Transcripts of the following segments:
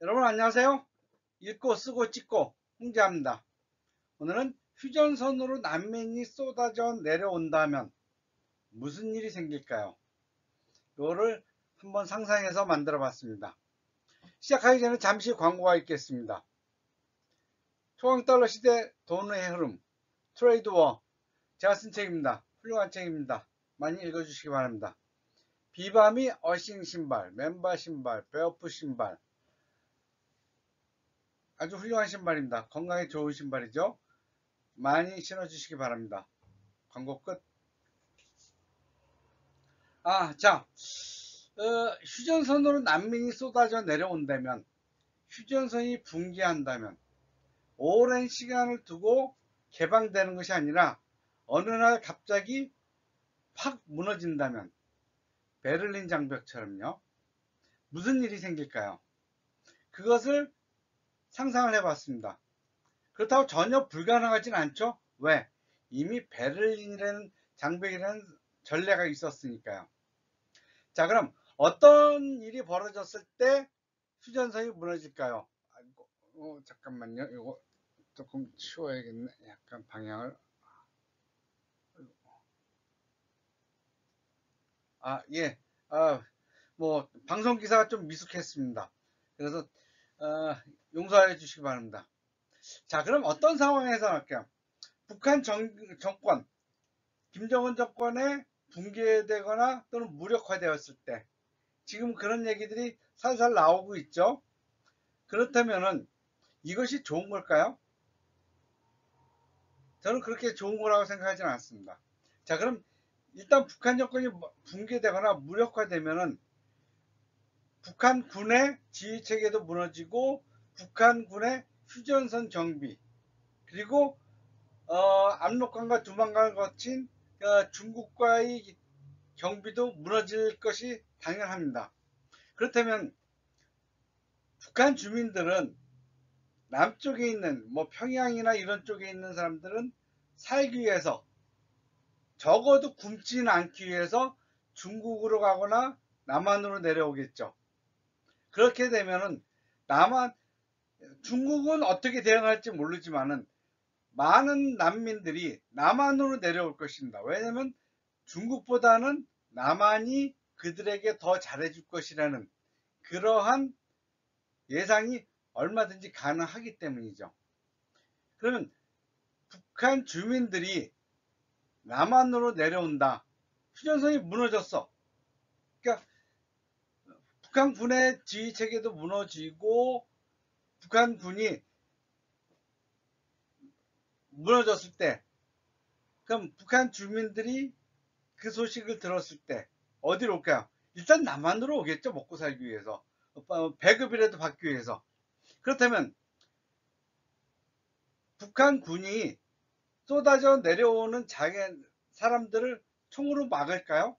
여러분 안녕하세요. 읽고 쓰고 찍고 홍제합니다. 오늘은 휴전선으로 난민이 쏟아져 내려온다면 무슨 일이 생길까요? 이거를 한번 상상해서 만들어 봤습니다. 시작하기 전에 잠시 광고가 있겠습니다. 초강달러 시대 돈의 흐름 트레이드워, 제가 쓴 책입니다. 훌륭한 책입니다. 많이 읽어주시기 바랍니다. 비바미 어싱 신발, 맨발 신발, 베어풋 신발, 아주 훌륭한 신발입니다. 건강에 좋은 신발이죠. 많이 신어주시기 바랍니다. 광고 끝. 자, 휴전선으로 난민이 쏟아져 내려온다면, 휴전선이 붕괴한다면, 오랜 시간을 두고 개방되는 것이 아니라 어느 날 갑자기 팍 무너진다면, 베를린 장벽처럼요. 무슨 일이 생길까요? 그것을 상상을 해봤습니다. 그렇다고 전혀 불가능하진 않죠. 왜? 이미 베를린이라는 장벽이라는 전례가 있었으니까요. 자, 그럼 어떤 일이 벌어졌을 때 휴전선이 무너질까요? 아이고, 잠깐만요. 이거 조금 치워야겠네. 약간 방향을. 예. 뭐 방송 기사가 좀 미숙했습니다. 그래서 용서해 주시기 바랍니다. 자, 그럼 어떤 상황에서 할게요? 북한 정권, 김정은 정권에 붕괴되거나 또는 무력화되었을 때, 지금 그런 얘기들이 살살 나오고 있죠. 그렇다면은 이것이 좋은 걸까요? 저는 그렇게 좋은 거라고 생각하지는 않습니다. 자, 그럼 일단 북한 정권이 붕괴되거나 무력화되면은 북한군의 지휘체계도 무너지고 북한군의 휴전선 정비, 그리고 압록강과 두만강을 거친 중국과의 경비도 무너질 것이 당연합니다. 그렇다면 북한 주민들은 남쪽에 있는 뭐 평양이나 이런 쪽에 있는 사람들은 살기 위해서, 적어도 굶지는 않기 위해서 중국으로 가거나 남한으로 내려오겠죠. 그렇게 되면은 남한, 중국은 어떻게 대응할지 모르지만은 많은 난민들이 남한으로 내려올 것입니다. 왜냐하면 중국보다는 남한이 그들에게 더 잘해줄 것이라는 그러한 예상이 얼마든지 가능하기 때문이죠. 그러면 북한 주민들이 남한으로 내려온다. 휴전선이 무너졌어. 그러니까 북한군의 지휘체계도 무너지고 북한군이 무너졌을 때, 그럼 북한 주민들이 그 소식을 들었을 때 어디로 올까요? 일단 남한으로 오겠죠. 먹고 살기 위해서. 배급이라도 받기 위해서. 그렇다면 북한군이 쏟아져 내려오는 사람들을 총으로 막을까요?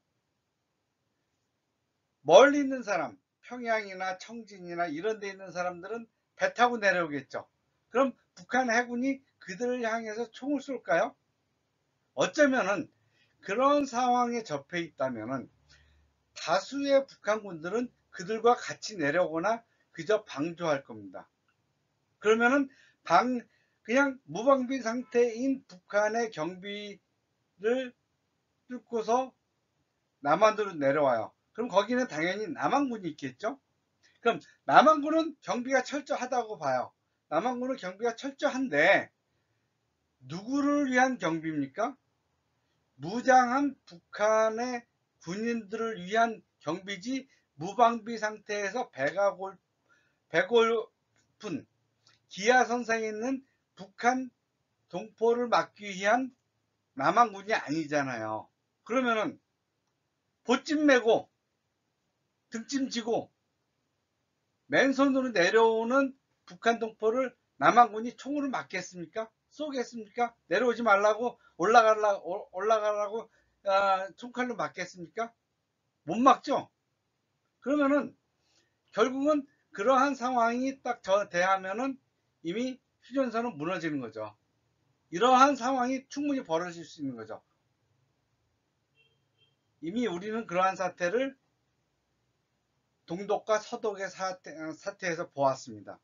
멀리 있는 사람, 평양이나 청진이나 이런 데 있는 사람들은 배 타고 내려오겠죠. 그럼 북한 해군이 그들을 향해서 총을 쏠까요? 어쩌면은 그런 상황에 접해 있다면은 다수의 북한군들은 그들과 같이 내려오거나 그저 방조할 겁니다. 그러면은 그냥 무방비 상태인 북한의 경비를 뚫고서 남한으로 내려와요. 그럼 거기는 당연히 남한군이 있겠죠. 그럼 남한군은 경비가 철저하다고 봐요. 남한군은 경비가 철저한데 누구를 위한 경비입니까? 무장한 북한의 군인들을 위한 경비지, 무방비 상태에서 배고픈 기하선상에 있는 북한 동포를 막기 위한 남한군이 아니잖아요. 그러면은 보찜 메고 등짐 지고 맨손으로 내려오는 북한 동포를 남한군이 총으로 막겠습니까? 쏘겠습니까? 내려오지 말라고 올라가라고 총칼로 막겠습니까? 못 막죠. 그러면은 결국은 그러한 상황이 딱 대하면은 이미 휴전선은 무너지는 거죠. 이러한 상황이 충분히 벌어질 수 있는 거죠. 이미 우리는 그러한 사태를 동독과 서독의 사태에서 보았습니다.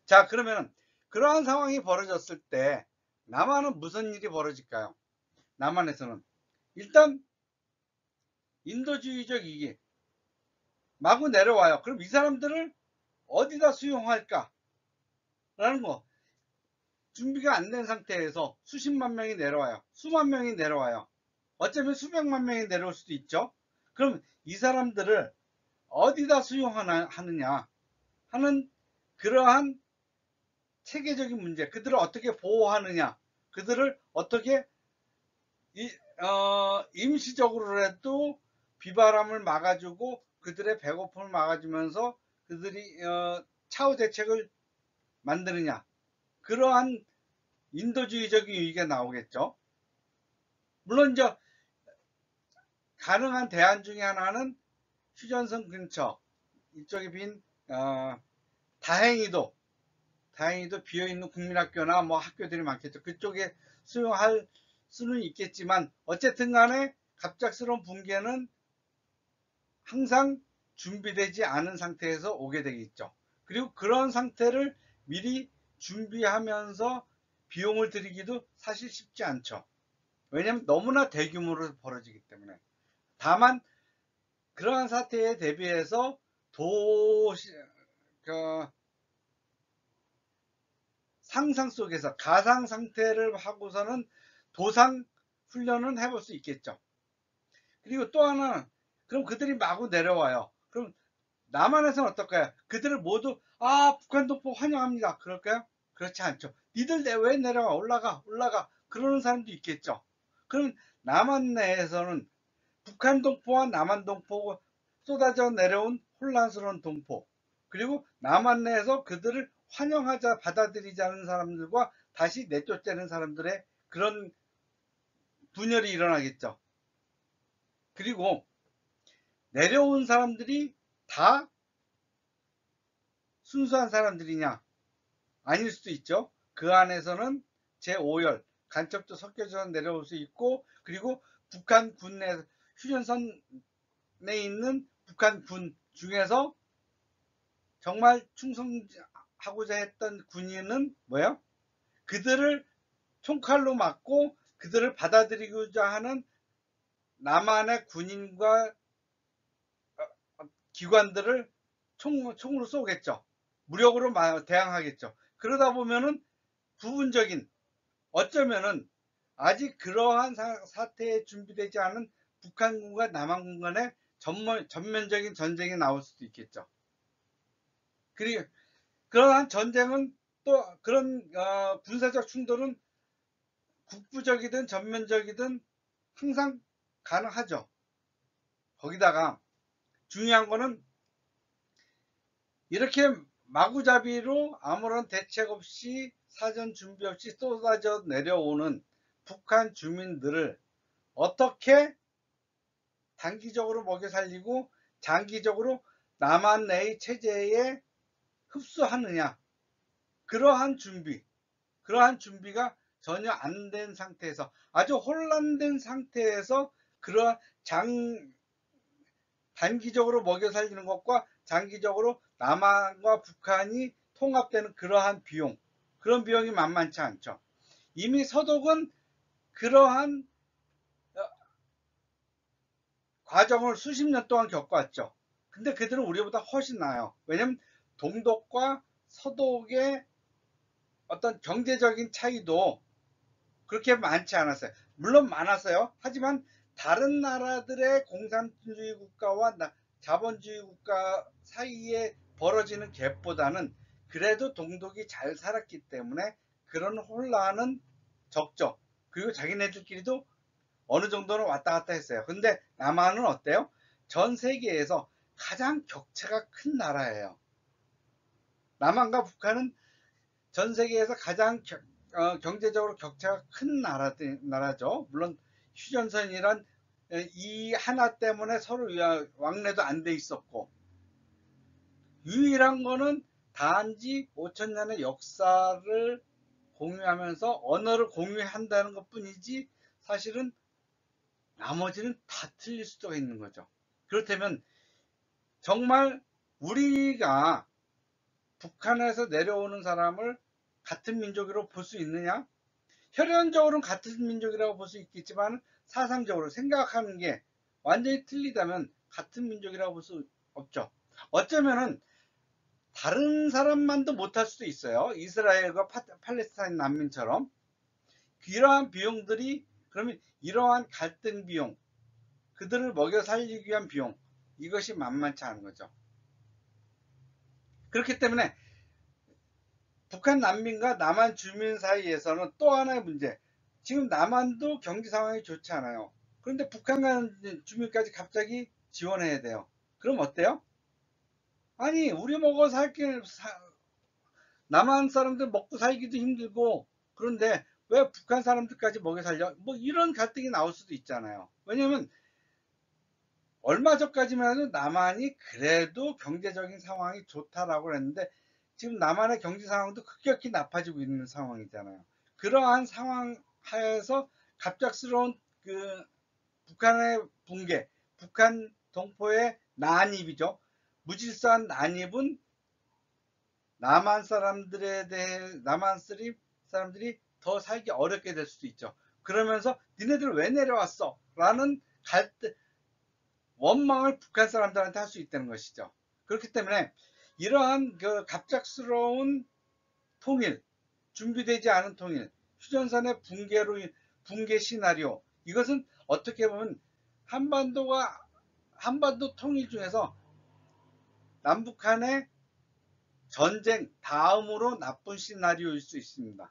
자, 그러면 그러한 상황이 벌어졌을 때 남한은 무슨 일이 벌어질까요? 남한에서는 일단 인도주의적 이기 마구 내려와요. 그럼 이 사람들을 어디다 수용할까? 라는 거. 준비가 안 된 상태에서 수십만 명이 내려와요. 수만 명이 내려와요. 어쩌면 수백만 명이 내려올 수도 있죠. 그럼 이 사람들을 어디다 수용하느냐 하는 그러한 체계적인 문제, 그들을 어떻게 보호하느냐, 그들을 어떻게 임시적으로라도 비바람을 막아주고 그들의 배고픔을 막아주면서 그들이 차후 대책을 만드느냐, 그러한 인도주의적인 위기가 나오겠죠. 물론 이제 가능한 대안 중에 하나는 휴전선 근처 이쪽에 빈 다행히도 비어있는 국민학교나 뭐 학교들이 많겠죠. 그쪽에 수용할 수는 있겠지만 어쨌든 간에 갑작스러운 붕괴는 항상 준비되지 않은 상태에서 오게 되겠죠. 그리고 그런 상태를 미리 준비하면서 비용을 들이기도 사실 쉽지 않죠. 왜냐하면 너무나 대규모로 벌어지기 때문에. 다만 그러한 사태에 대비해서 상상 속에서 가상 상태를 하고서는 도상 훈련은 해볼 수 있겠죠. 그리고 또 하나, 그럼 그들이 마구 내려와요. 그럼 남한에서는 어떨까요? 그들을 모두 북한 동포 환영합니다 그럴까요? 그렇지 않죠. 니들 왜 내려와? 올라가 그러는 사람도 있겠죠. 그럼 남한 내에서는 북한 동포와 남한 동포가 쏟아져 내려온 혼란스러운 동포, 그리고 남한 내에서 그들을 환영하자 받아들이자는 사람들과 다시 내쫓자는 사람들의 그런 분열이 일어나겠죠. 그리고 내려온 사람들이 다 순수한 사람들이냐? 아닐 수도 있죠. 그 안에서는 제5열 간첩도 섞여서 내려올 수 있고, 그리고 북한 군 내 휴전선에 있는 북한 군 중에서 정말 충성하고자 했던 군인은 뭐예요? 그들을 총칼로 맞고 그들을 받아들이고자 하는 남한의 군인과 기관들을 총으로 쏘겠죠. 무력으로 대항하겠죠. 그러다 보면은 부분적인, 어쩌면은 아직 그러한 사태에 준비되지 않은 북한군과 남한군 간의 전면적인 전쟁이 나올 수도 있겠죠. 그리고 그러한 전쟁은 또 그런 군사적 충돌은 국부적이든 전면적이든 항상 가능하죠. 거기다가 중요한 거는 이렇게 마구잡이로 아무런 대책 없이 사전 준비 없이 쏟아져 내려오는 북한 주민들을 어떻게 단기적으로 먹여 살리고 장기적으로 남한 내의 체제에 흡수하느냐, 그러한 준비가 전혀 안 된 상태에서, 아주 혼란된 상태에서 그러한 단기적으로 먹여 살리는 것과 장기적으로 남한과 북한이 통합되는 그런 비용이 만만치 않죠. 이미 서독은 그러한 과정을 수십 년 동안 겪어왔죠. 근데 그들은 우리보다 훨씬 나아요. 왜냐면 동독과 서독의 어떤 경제적인 차이도 그렇게 많지 않았어요. 물론 많았어요. 하지만 다른 나라들의 공산주의 국가와 자본주의 국가 사이에 벌어지는 갭보다는 그래도 동독이 잘 살았기 때문에 그런 혼란은 적죠. 그리고 자기네들끼리도 어느 정도는 왔다 갔다 했어요. 근데 남한은 어때요? 전 세계에서 가장 격차가 큰 나라예요. 남한과 북한은 전 세계에서 가장 경제적으로 격차가 큰 나라죠. 물론 휴전선이란 이 하나 때문에 서로 왕래도 안 돼 있었고, 유일한 거는 단지 5천년의 역사를 공유하면서 언어를 공유한다는 것 뿐이지 사실은 나머지는 다 틀릴 수도 있는 거죠. 그렇다면 정말 우리가 북한에서 내려오는 사람을 같은 민족으로 볼 수 있느냐? 혈연적으로는 같은 민족이라고 볼 수 있겠지만 사상적으로 생각하는 게 완전히 틀리다면 같은 민족이라고 볼 수 없죠. 어쩌면은 다른 사람만도 못할 수도 있어요. 이스라엘과 팔레스타인 난민처럼. 이러한 비용들이, 그러면 이러한 갈등 비용, 그들을 먹여 살리기 위한 비용, 이것이 만만치 않은 거죠. 그렇기 때문에 북한 난민과 남한 주민 사이에서는 또 하나의 문제, 지금 남한도 경제 상황이 좋지 않아요. 그런데 북한 주민까지 갑자기 지원해야 돼요. 그럼 어때요? 아니, 우리 먹어 살기, 남한 사람들 먹고 살기도 힘들고, 그런데 왜 북한 사람들까지 먹여 살려? 뭐 이런 갈등이 나올 수도 있잖아요. 왜냐면 얼마 전까지만 해도 남한이 그래도 경제적인 상황이 좋다라고 했는데 지금 남한의 경제 상황도 급격히 나빠지고 있는 상황이잖아요. 그러한 상황 하에서 갑작스러운 그 북한의 붕괴, 북한 동포의 난입이죠. 무질서한 난입은 남한 사람들이 더 살기 어렵게 될 수도 있죠. 그러면서 니네들 왜 내려왔어? 라는 갈등, 원망을 북한 사람들한테 할 수 있다는 것이죠. 그렇기 때문에 이러한 그 갑작스러운 통일, 준비되지 않은 통일, 휴전선의 붕괴 시나리오, 이것은 어떻게 보면 한반도 통일 중에서 남북한의 전쟁 다음으로 나쁜 시나리오일 수 있습니다.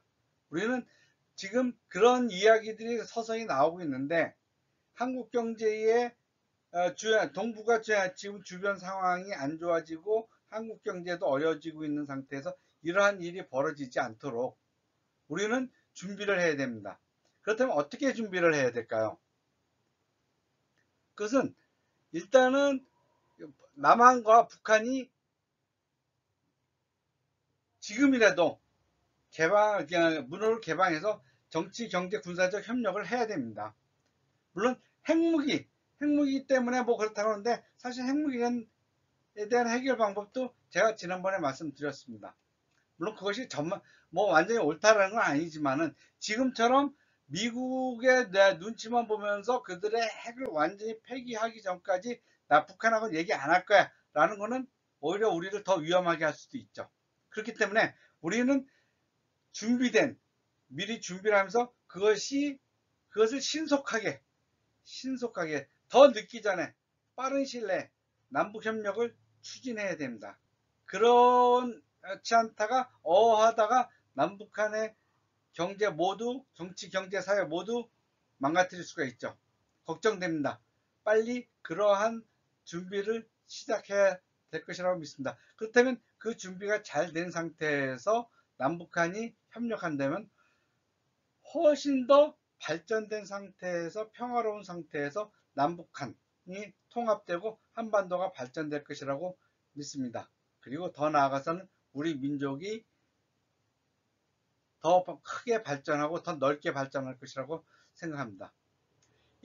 우리는 지금 그런 이야기들이 서서히 나오고 있는데 한국 경제의 동북아 지금 주변 상황이 안 좋아지고 한국 경제도 어려워지고 있는 상태에서 이러한 일이 벌어지지 않도록 우리는 준비를 해야 됩니다. 그렇다면 어떻게 준비를 해야 될까요? 그것은 일단은 남한과 북한이 지금이라도 문호를 개방해서 정치, 경제, 군사적 협력을 해야 됩니다. 물론 핵무기 때문에 뭐 그렇다고 하는데 사실 핵무기에 대한 해결 방법도 제가 지난번에 말씀드렸습니다. 물론 그것이 뭐 완전히 옳다라는 건 아니지만은 지금처럼 미국의 눈치만 보면서 그들의 핵을 완전히 폐기하기 전까지 나 북한하고 얘기 안 할 거야 라는 거는 오히려 우리를 더 위험하게 할 수도 있죠. 그렇기 때문에 우리는 미리 준비를 하면서 그것을 신속하게 더 늦기 전에 빠른 시일 내에 남북협력을 추진해야 됩니다. 그렇지 않다가 어하다가 남북한의 정치, 경제, 사회 모두 망가뜨릴 수가 있죠. 걱정됩니다. 빨리 그러한 준비를 시작해야 될 것이라고 믿습니다. 그렇다면 그 준비가 잘 된 상태에서 남북한이 협력한다면 훨씬 더 발전된 상태에서 평화로운 상태에서 남북한이 통합되고 한반도가 발전될 것이라고 믿습니다. 그리고 더 나아가서는 우리 민족이 더 크게 발전하고 더 넓게 발전할 것이라고 생각합니다.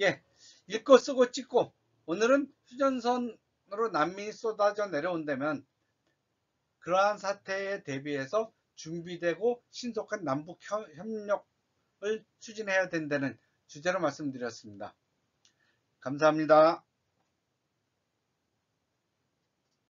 예, 읽고 쓰고 찍고 오늘은 휴전선으로 난민이 쏟아져 내려온다면 그러한 사태에 대비해서 준비되고 신속한 남북 협력을 추진해야 된다는 주제로 말씀드렸습니다. 감사합니다.